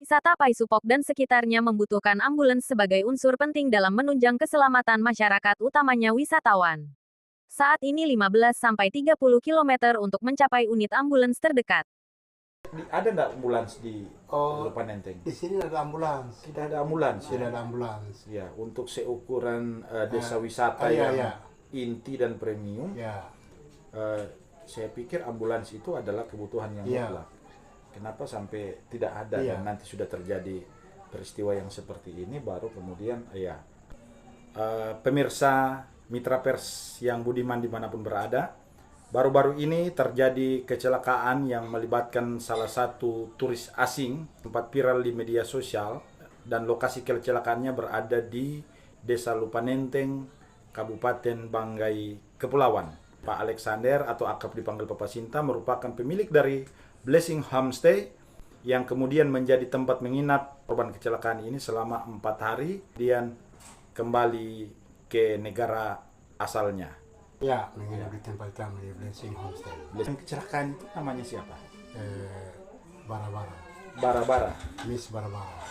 Wisata Paisupok dan sekitarnya membutuhkan ambulans sebagai unsur penting dalam menunjang keselamatan masyarakat, utamanya wisatawan. Saat ini 15-30 km untuk mencapai unit ambulans terdekat. Ada nggak ambulans di Lupanenteng? Di sini ada ambulans. Tidak ada ambulans. Tidak ada ambulans. Ya, untuk seukuran desa wisata yang inti dan premium, saya pikir ambulans itu adalah kebutuhan yang mutlak. Kenapa sampai tidak ada dan nanti sudah terjadi peristiwa yang seperti ini, baru kemudian pemirsa mitra pers yang budiman dimanapun berada, baru-baru ini terjadi kecelakaan yang melibatkan salah satu turis asing, sempat viral di media sosial, dan lokasi kecelakaannya berada di Desa Lupanenteng, Kabupaten Banggai, Kepulauan. Pak Alexander atau akrab dipanggil Papa Sinta merupakan pemilik dari Blessing Homestay yang kemudian menjadi tempat menginap korban kecelakaan ini selama 4 hari, kemudian kembali ke negara asalnya. Ya, menginap di tempat kami di Blessing Homestay. Blessing kecelakaan itu namanya siapa? Bara-bara. Bara-bara. Miss Bara-bara.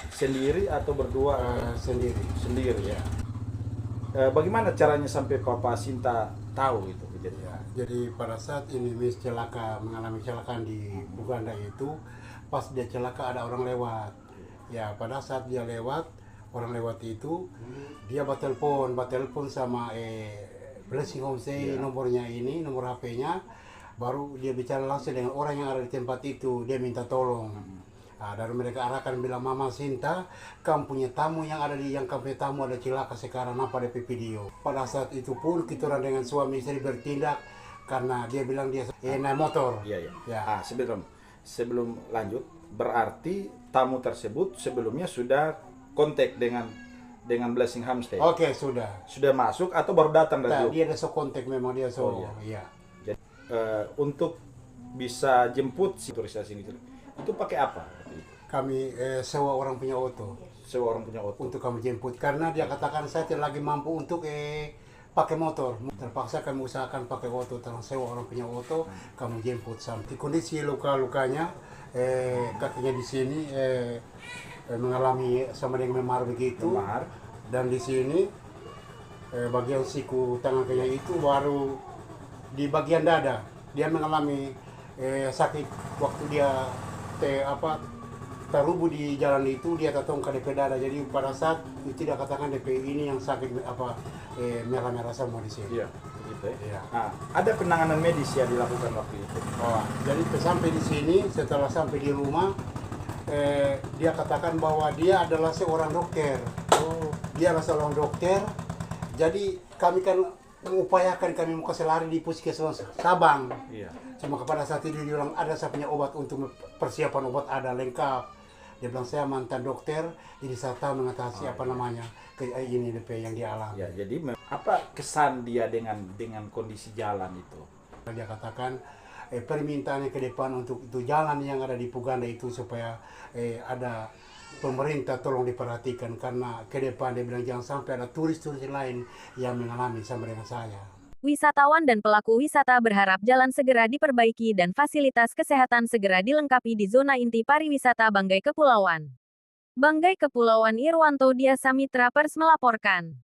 Sendiri atau berdua? Sendiri. Sendiri ya. Bagaimana caranya sampai Papa Sinta tahu itu kejadian? Ya, jadi pada saat ini Miss mengalami kecelakaan di Buganda itu, pas dia celaka ada orang lewat. Ya, pada saat dia lewat, orang lewat itu dia batelpon sama Blessing Homestay, nomornya ini, nomor HP-nya, baru dia bicara langsung dengan orang yang ada di tempat itu, dia minta tolong. Nah, dari mereka arahkan bilang, Mama Sinta, kamu punya tamu yang ada di yang kamu tamu ada celaka sekarang, apa ada video. Pada saat itu pun kita orang dengan suami istri bertindak karena dia bilang dia naik motor. Iya. Ya. Sebelum lanjut, berarti tamu tersebut sebelumnya sudah kontak dengan Blessing Homestay. Oke, sudah. Sudah masuk atau baru datang dari? Nah, dia ada kontak memang dia Iya. Jadi, untuk bisa jemput si turis asing itu pakai apa? Kami sewa orang punya oto. Sewa orang punya oto. Untuk kami jemput karena dia katakan saya tidak lagi mampu untuk pakai motor. Terpaksa kami usahakan pakai oto, terus sewa orang punya oto, kami jemput sampai kondisi luka-lukanya kakinya di sini mengalami sama dengan memar begitu. Dan di sini bagian siku tangan kakinya itu baru di bagian dada dia mengalami sakit waktu dia terhubung di jalan itu, dia tatong ke DP dada. Jadi pada saat itu tidak katakan DP ini yang sakit merah-merah semua di sini. Iya, gitu ya. Iya. Nah, ada penanganan medis yang dilakukan waktu itu. Jadi sampai di sini, setelah sampai di rumah, dia katakan bahwa dia adalah seorang dokter. Dia adalah seorang dokter. Jadi kami kan mengupayakan kami mau kasih lari di puskesmas Sabang. Iya. Cuma kepada saat itu dia bilang ada saya punya obat untuk persiapan obat ada lengkap. Dia bilang saya mantan dokter, jadi saya tahu mengatasi ini DP yang dia alami. Ya, jadi apa kesan dia dengan kondisi jalan itu? Dia katakan permintaannya ke depan untuk itu jalan yang ada di Buganda itu supaya ada pemerintah tolong diperhatikan karena ke depan dia bilang jangan sampai ada turis-turis lain yang mengalami sama dengan saya. Wisatawan dan pelaku wisata berharap jalan segera diperbaiki dan fasilitas kesehatan segera dilengkapi di zona inti pariwisata Banggai Kepulauan. Banggai Kepulauan, Irwanto Diasa Mitra Pers melaporkan.